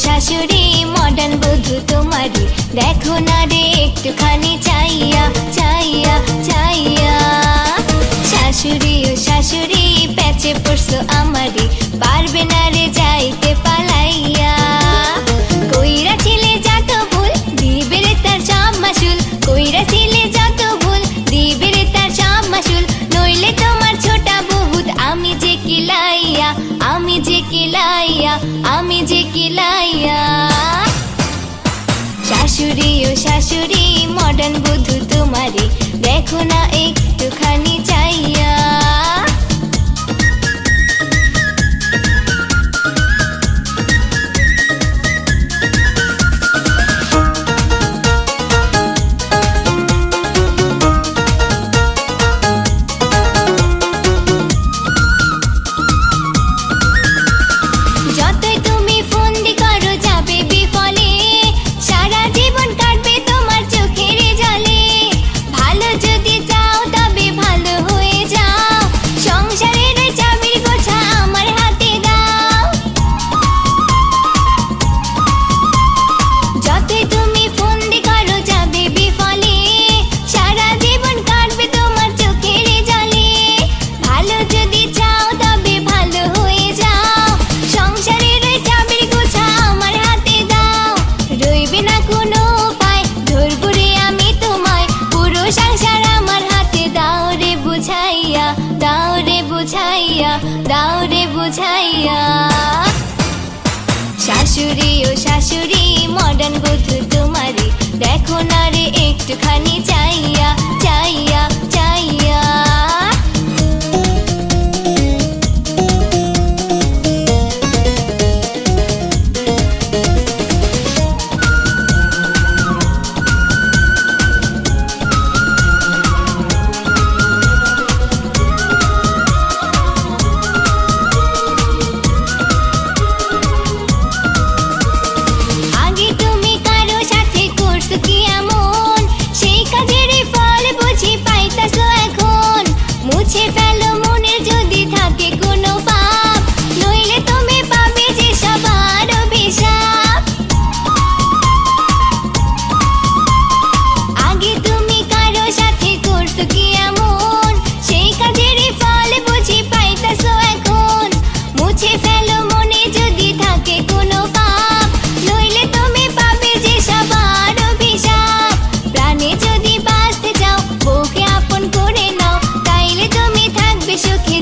শাশুড়ি মডার্ন বধূ তোমারি, দেখো না রে একটুখানি চাইয়া চাইয়া চাইয়া। শাশুড়ি ও শাশুড়ি প্যাচে পড়ছো আমারে, পারবে না রে যাইতে পালাইয়া। কইরা ছিলে যত ভুল দিবে রে তার সব মাসুল, কইরা ছিলে যত ভুল দিবে রে তার সব মাসুল। নইলে তোমার ছোটা বহুত আমি যে কিলাইয়া, আমি যে কিলাইয়া, আমি যে কিলাইয়া। শাশুড়ি ও শাশুড়ি মডার্ন বধূ তোমারে, দেখো না একটুখানি চাইয়া। দাও রে বুঝাইয়া। শাশুড়ি ও শাশুড়ি মডার্ন বধূ তোমারে, দেখো না রে একটুখানি চাইয়া চাইয়া চাইয়া।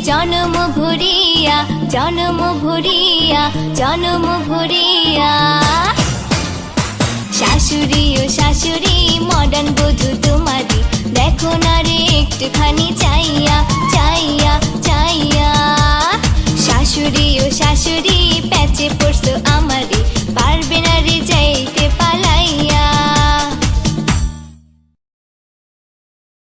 জনম ভরিয়া জনম ভরিয়া জনম ভরিয়া। শাশুড়ি ও শাশুড়ি মডার্ন বধূ তোমারে, দেখো না রে একটুখানি চাইয়া চাইয়া চাইয়া। শাশুড়ি ও শাশুড়ি